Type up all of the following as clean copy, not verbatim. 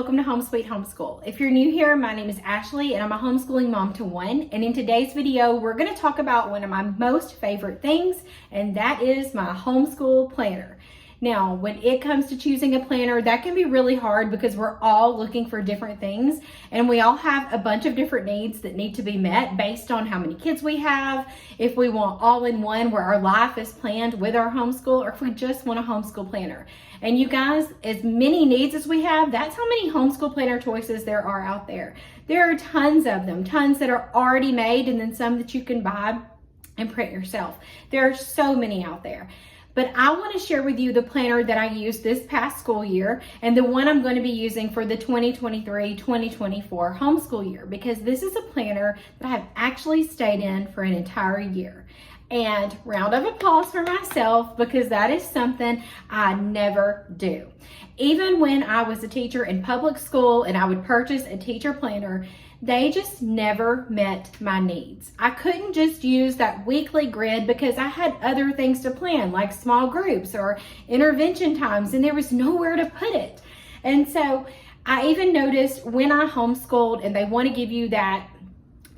welcome to Home Sweet Homeschool. If you're new here, my name is Ashley and I'm a homeschooling mom to one. And in today's video, we're going to talk about one of my most favorite things, and that is my homeschool planner. Now, when it comes to choosing a planner, that can be really hard because we're all looking for different things and we all have a bunch of different needs that need to be met based on how many kids we have, if we want all-in-one where our life is planned with our homeschool, or if we just want a homeschool planner. And you guys, as many needs as we have, that's how many homeschool planner choices there are out there. There are tons of them, tons that are already made and then some that you can buy and print yourself. There are so many out there. But I want to share with you the planner that I used this past school year and the one I'm going to be using for the 2023-2024 homeschool year, because this is a planner that I have actually stayed in for an entire year. And round of applause for myself, because that is something I never do. Even when I was a teacher in public school and I would purchase a teacher planner, they just never met my needs. I couldn't just use that weekly grid because I had other things to plan, like small groups or intervention times, and there was nowhere to put it. And so I even noticed when I homeschooled and they want to give you that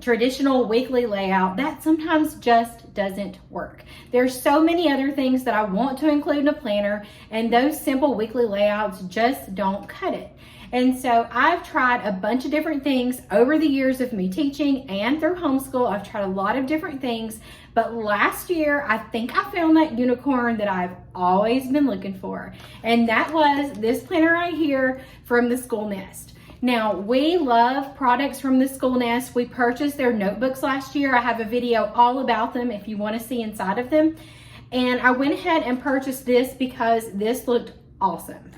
traditional weekly layout, that sometimes just doesn't work. There's so many other things that I want to include in a planner, and those simple weekly layouts just don't cut it. And so I've tried a bunch of different things over the years of me teaching and through homeschool. I've tried a lot of different things, but last year I think I found that unicorn that I've always been looking for, and that was this planner right here from the School Nest. Now, we love products from the School Nest. We purchased their notebooks last year. I have a video all about them if you want to see inside of them. And I went ahead and purchased this because this looked awesome.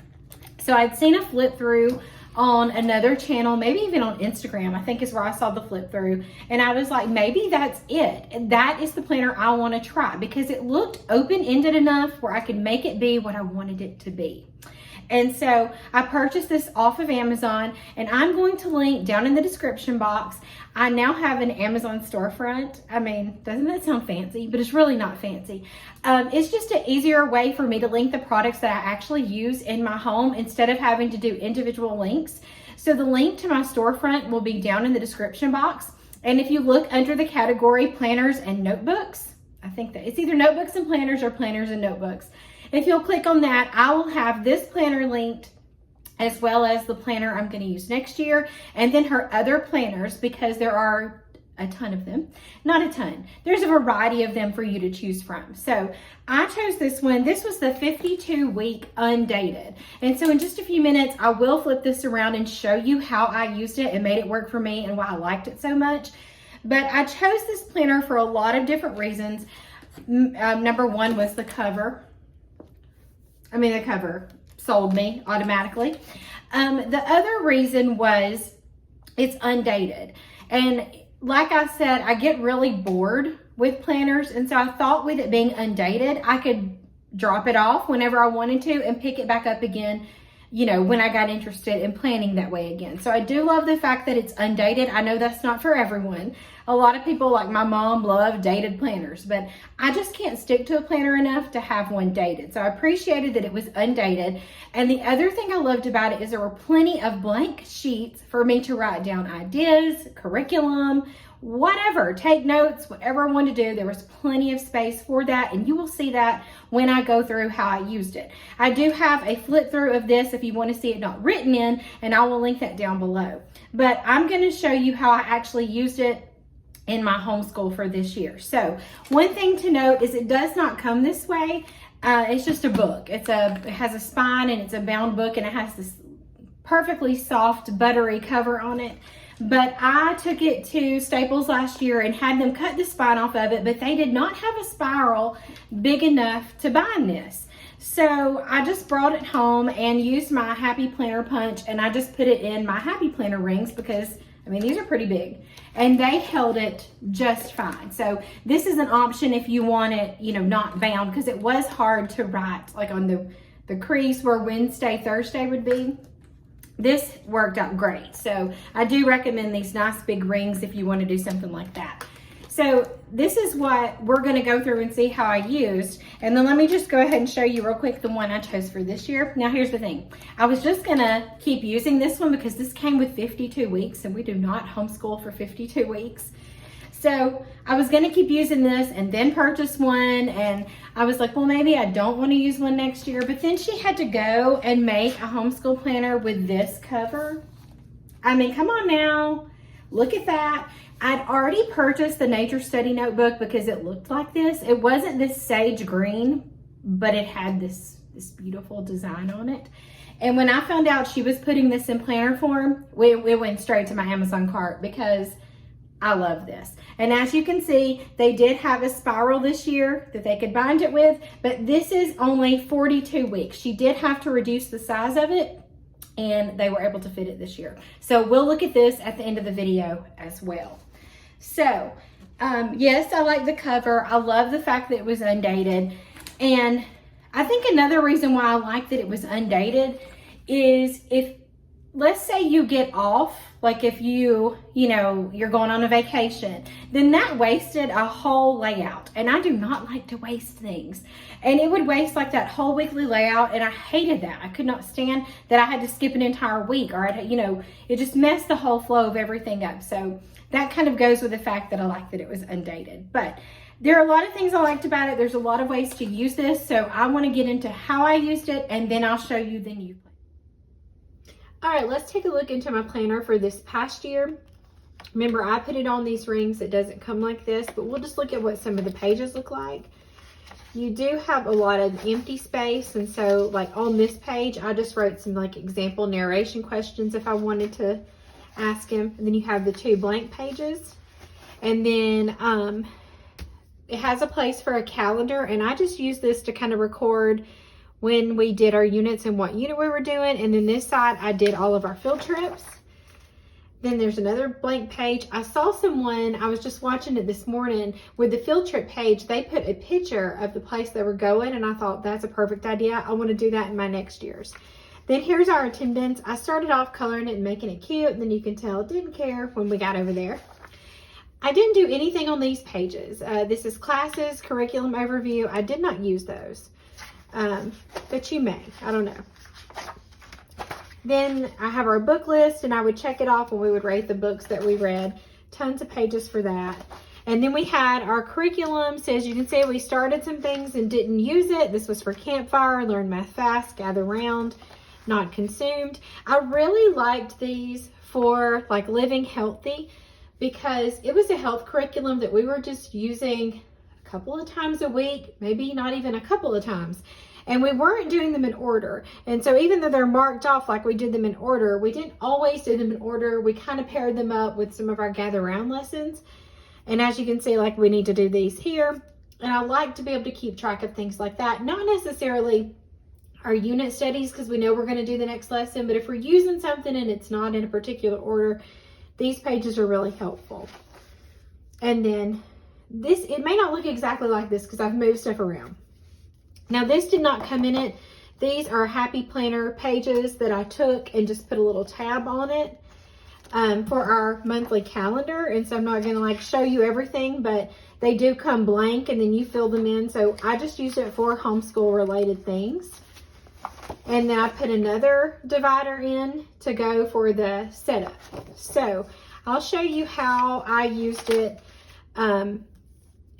So I'd seen a flip through on another channel, maybe even on Instagram, I think is where I saw the flip through. And I was like, maybe that's it. That is the planner I want to try, because it looked open-ended enough where I could make it be what I wanted it to be. And so I purchased this off of Amazon, and I'm going to link down in the description box. I now have an Amazon storefront. I mean, doesn't that sound fancy? But it's really not fancy. It's just an easier way for me to link the products that I actually use in my home instead of having to do individual links. So the link to my storefront will be down in the description box. And if you look under the category planners and notebooks, I think that it's either notebooks and planners or planners and notebooks. If you'll click on that, I will have this planner linked, as well as the planner I'm going to use next year, and then her other planners, because there are a ton of them. Not a ton. There's a variety of them for you to choose from. So I chose this one. This was the 52-week undated. And so in just a few minutes, I will flip this around and show you how I used it and made it work for me and why I liked it so much. But I chose this planner for a lot of different reasons. Number one was the cover. The cover sold me automatically. The other reason was it's undated. And like I said, I get really bored with planners. And so I thought with it being undated, I could drop it off whenever I wanted to and pick it back up again, you know, when I got interested in planning that way again. So I do love the fact that it's undated. I know that's not for everyone. A lot of people, like my mom, love dated planners, but I just can't stick to a planner enough to have one dated. So I appreciated that it was undated. And the other thing I loved about it is there were plenty of blank sheets for me to write down ideas, curriculum, whatever, take notes, whatever I wanted to do. There was plenty of space for that, and you will see that when I go through how I used it. I do have a flip through of this if you want to see it not written in, and I will link that down below. But I'm going to show you how I actually used it in my homeschool for this year. So one thing to note is it does not come this way. It's just a book. It has a spine, and it's a bound book, and it has this perfectly soft, buttery cover on it. But I took it to Staples last year and had them cut the spine off of it, but they did not have a spiral big enough to bind this. So I just brought it home and used my Happy Planner punch, and I just put it in my Happy Planner rings because, these are pretty big, and they held it just fine. So this is an option if you want it, not bound, because it was hard to write like on the crease where Wednesday, Thursday would be. This worked out great. So I do recommend these nice big rings if you want to do something like that. So So this is what we're gonna go through and see how I used. And then let me just go ahead and show you real quick the one I chose for this year. Now here's the thing. I was just gonna keep using this one because this came with 52 weeks and we do not homeschool for 52 weeks. So I was gonna keep using this and then purchase one, and I was like, well, maybe I don't wanna use one next year, but then she had to go and make a homeschool planner with this cover. I mean, come on now, look at that. I'd already purchased the Nature Study Notebook because it looked like this. It wasn't this sage green, but it had this beautiful design on it. And when I found out she was putting this in planner form, it went straight to my Amazon cart because I love this. And as you can see, they did have a spiral this year that they could bind it with, but this is only 42 weeks. She did have to reduce the size of it, and they were able to fit it this year. So we'll look at this at the end of the video as well. So, yes, I like the cover. I love the fact that it was undated. And I think another reason why I like that it was undated is if, let's say you get off, like if you're going on a vacation, then that wasted a whole layout. And I do not like to waste things. And it would waste like that whole weekly layout, and I hated that. I could not stand that I had to skip an entire week, or it just messed the whole flow of everything up. So that kind of goes with the fact that I like that it was undated. But there are a lot of things I liked about it. There's a lot of ways to use this. So I want to get into how I used it, and then I'll show you the new plan. All right, let's take a look into my planner for this past year. Remember, I put it on these rings. It doesn't come like this, but we'll just look at what some of the pages look like. You do have a lot of empty space, and so like on this page, I just wrote some like example narration questions if I wanted to ask him. And then you have the 2 blank pages, and then it has a place for a calendar, and I just use this to kind of record when we did our units and what unit we were doing. And then this side, I did all of our field trips. Then there's another blank page. I saw someone, I was just watching it this morning, with the field trip page, they put a picture of the place they were going, and I thought that's a perfect idea. I want to do that in my next year's. Then here's our attendance. I started off coloring it and making it cute, and then you can tell didn't care when we got over there. I didn't do anything on these pages. This is classes, curriculum overview. I did not use those, but you may, I don't know. Then I have our book list, and I would check it off when we would rate the books that we read. Tons of pages for that. And then we had our curriculum. So as you can see, we started some things and didn't use it. This was for campfire, learn math fast, gather round, not consumed. I really liked these for like living healthy, because it was a health curriculum that we were just using a couple of times a week, maybe not even a couple of times. And we weren't doing them in order. And so even though they're marked off like we did them in order, we didn't always do them in order. We kind of paired them up with some of our gather round lessons. And as you can see, like we need to do these here. And I like to be able to keep track of things like that. Not necessarily our unit studies, because we know we're going to do the next lesson. But if we're using something and it's not in a particular order, these pages are really helpful. And then this, it may not look exactly like this because I've moved stuff around. Now this did not come in it. These are Happy Planner pages that I took and just put a little tab on it for our monthly calendar. And so I'm not gonna like show you everything, but they do come blank and then you fill them in. So I just used it for homeschool related things. And then I put another divider in to go for the setup. So I'll show you how I used it.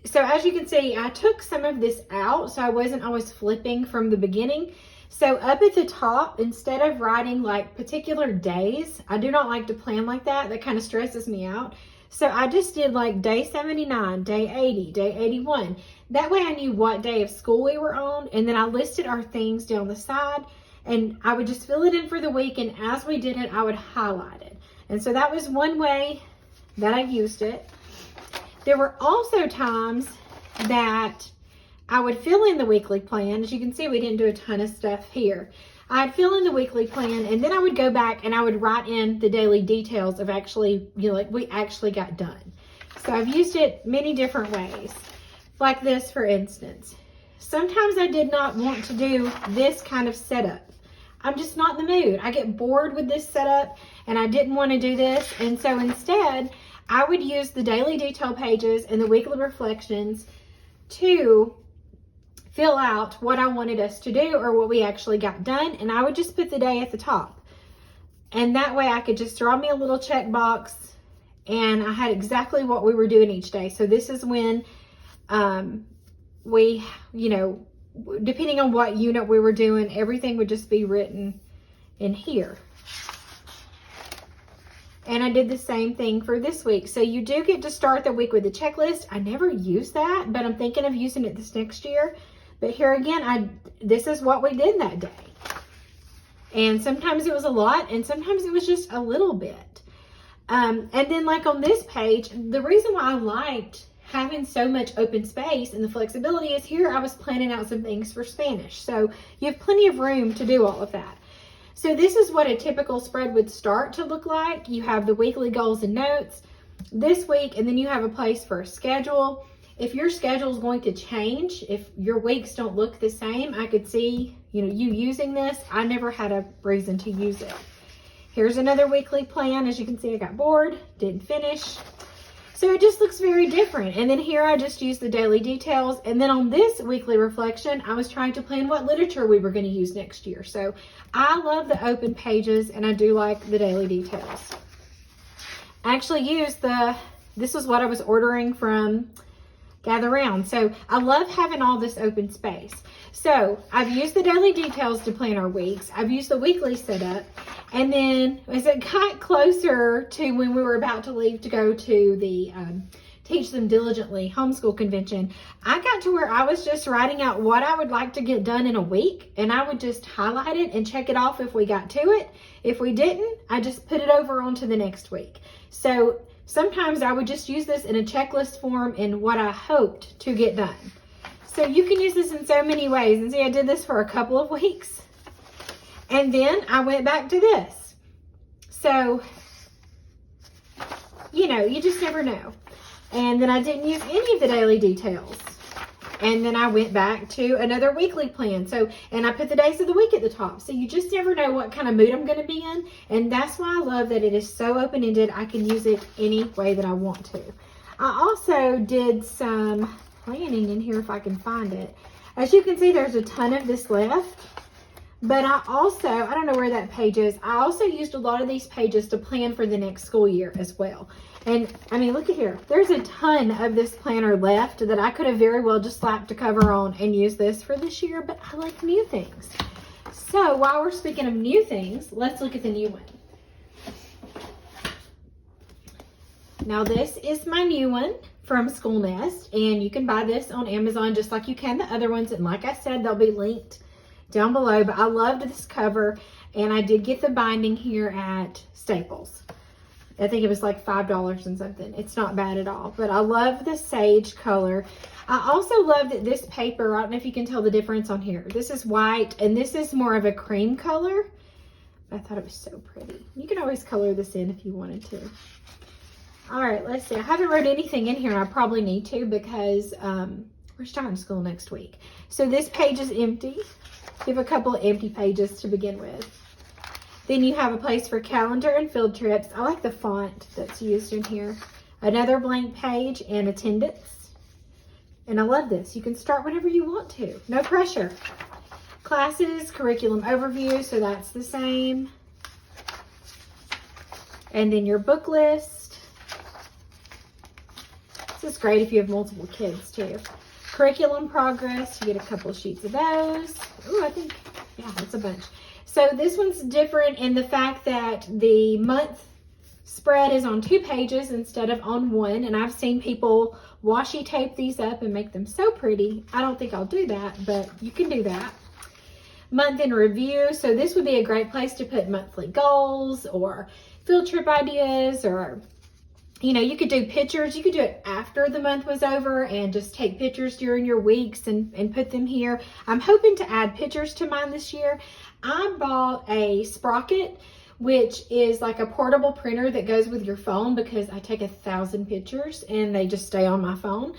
So as you can see, I took some of this out, so I wasn't always flipping from the beginning. So up at the top, instead of writing like particular days, I do not like to plan like that. That kind of stresses me out. So I just did like day 79, day 80, day 81. That way I knew what day of school we were on. And then I listed our things down the side, and I would just fill it in for the week. And as we did it, I would highlight it. And so that was one way that I used it. There were also times that I would fill in the weekly plan. As you can see, we didn't do a ton of stuff here. I'd fill in the weekly plan, and then I would go back and I would write in the daily details of actually, like we actually got done. So I've used it many different ways. Like this, for instance. Sometimes I did not want to do this kind of setup. I'm just not in the mood. I get bored with this setup, and I didn't want to do this. And so instead, I would use the daily detail pages and the weekly reflections to fill out what I wanted us to do or what we actually got done. And I would just put the day at the top. And that way I could just draw me a little checkbox and I had exactly what we were doing each day. So this is when we, you know, depending on what unit we were doing, everything would just be written in here. And I did the same thing for this week. So you do get to start the week with a checklist. I never use that, but I'm thinking of using it this next year. But here again, this is what we did that day. And sometimes it was a lot, and sometimes it was just a little bit. And then like on this page, the reason why I liked having so much open space and the flexibility is here I was planning out some things for Spanish. So you have plenty of room to do all of that. So this is what a typical spread would start to look like. You have the weekly goals and notes this week, and then you have a place for a schedule. If your schedule is going to change, if your weeks don't look the same, I could see, you know, you using this. I never had a reason to use it. Here's another weekly plan. As you can see, I got bored, didn't finish. So it just looks very different. And then here I just used the daily details. And then on this weekly reflection, I was trying to plan what literature we were going to use next year. So I love the open pages and I do like the daily details. I actually used this is what I was ordering from Gather Round. So I love having all this open space. So I've used the daily details to plan our weeks. I've used the weekly setup. And then as it got closer to when we were about to leave to go to the Teach Them Diligently homeschool convention, I got to where I was just writing out what I would like to get done in a week. And I would just highlight it and check it off if we got to it. If we didn't, I just put it over onto the next week. So sometimes I would just use this in a checklist form in what I hoped to get done. So you can use this in so many ways. And see, I did this for a couple of weeks. And then I went back to this. So, you know, you just never know. And then I didn't use any of the daily details. And then I went back to another weekly plan. So, and I put the days of the week at the top. So you just never know what kind of mood I'm going to be in. And that's why I love that it is so open-ended. I can use it any way that I want to. I also did some planning in here if I can find it. As you can see, there's a ton of this left. But I don't know where that page is. I also used a lot of these pages to plan for the next school year as well. And I mean, look at here. There's a ton of this planner left that I could have very well just slapped a cover on and used this for this year, but I like new things. So while we're speaking of new things, let's look at the new one. Now this is my new one from School Nest, and you can buy this on Amazon just like you can the other ones. And like I said, they'll be linked down below, but I loved this cover, and I did get the binding here at Staples. I think it was like $5 and something. It's not bad at all, but I love the sage color. I also love that this paper, I don't know if you can tell the difference on here. This is white, and this is more of a cream color. I thought it was so pretty. You can always color this in if you wanted to. All right, let's see. I haven't wrote anything in here, and I probably need to because we're starting school next week. So this page is empty. You have a couple of empty pages to begin with. Then you have a place for calendar and field trips. I like the font that's used in here. Another blank page and attendance. And I love this. You can start whenever you want to. No pressure. Classes, curriculum overview, so that's the same. And then your book list. This is great if you have multiple kids too. Curriculum progress, you get a couple of sheets of those. Ooh, I think, yeah, that's a bunch. So this one's different in the fact that the month spread is on 2 pages instead of on 1. And I've seen people washi tape these up and make them so pretty. I don't think I'll do that, but you can do that. Month in review. So this would be a great place to put monthly goals or field trip ideas, or you know, you could do pictures. You could do it after the month was over and just take pictures during your weeks and put them here. I'm hoping to add pictures to mine this year. I bought a Sprocket, which is like a portable printer that goes with your phone because I take 1,000 pictures and they just stay on my phone.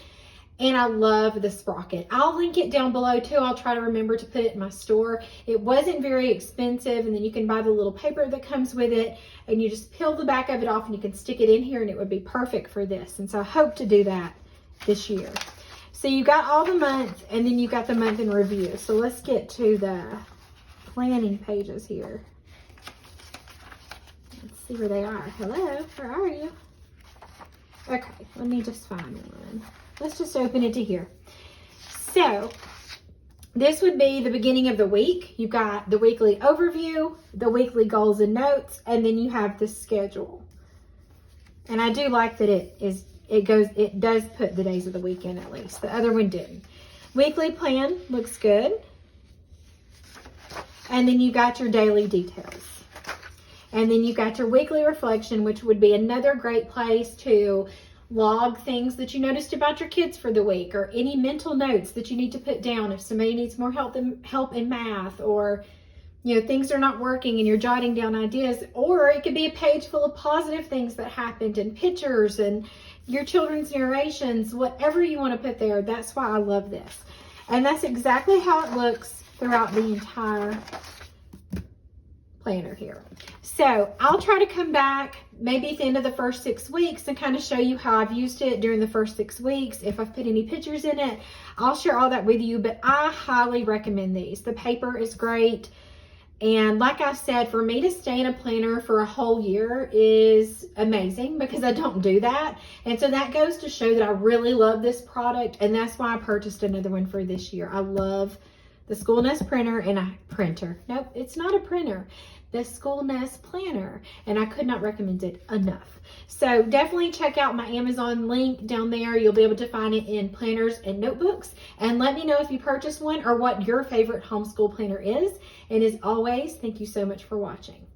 And I love the sprocket. I'll link it down below too. I'll try to remember to put it in my store. It wasn't very expensive, and then you can buy the little paper that comes with it, and you just peel the back of it off and you can stick it in here, and it would be perfect for this. And so I hope to do that this year. So you got all the months, and then you got the month in review. So let's get to the planning pages here. Let's see where they are. Hello, where are you? Okay, let me just find one. Let's just open it to here. So this would be the beginning of the week. You've got the weekly overview, the weekly goals and notes, and then you have the schedule. And I do like that it does put the days of the week in at least. The other one didn't. Weekly plan looks good. And then you got your daily details. And then you got your weekly reflection, which would be another great place to log things that you noticed about your kids for the week, or any mental notes that you need to put down if somebody needs more help in math, or things are not working and you're jotting down ideas. Or it could be a page full of positive things that happened, and pictures and your children's narrations, whatever you want to put there. That's why I love this. And that's exactly how it looks throughout the entire planner here. So I'll try to come back maybe at the end of the first 6 weeks and kind of show you how I've used it during the first 6 weeks. If I've put any pictures in it, I'll share all that with you, but I highly recommend these. The paper is great. And like I said, for me to stay in a planner for a whole year is amazing, because I don't do that. And so that goes to show that I really love this product, and that's why I purchased another one for this year. I love the School Nest printer and a printer. Nope, it's not a printer. The School Nest planner, and I could not recommend it enough. So definitely check out my Amazon link down there. You'll be able to find it in planners and notebooks, and let me know if you purchased one or what your favorite homeschool planner is. And as always, thank you so much for watching.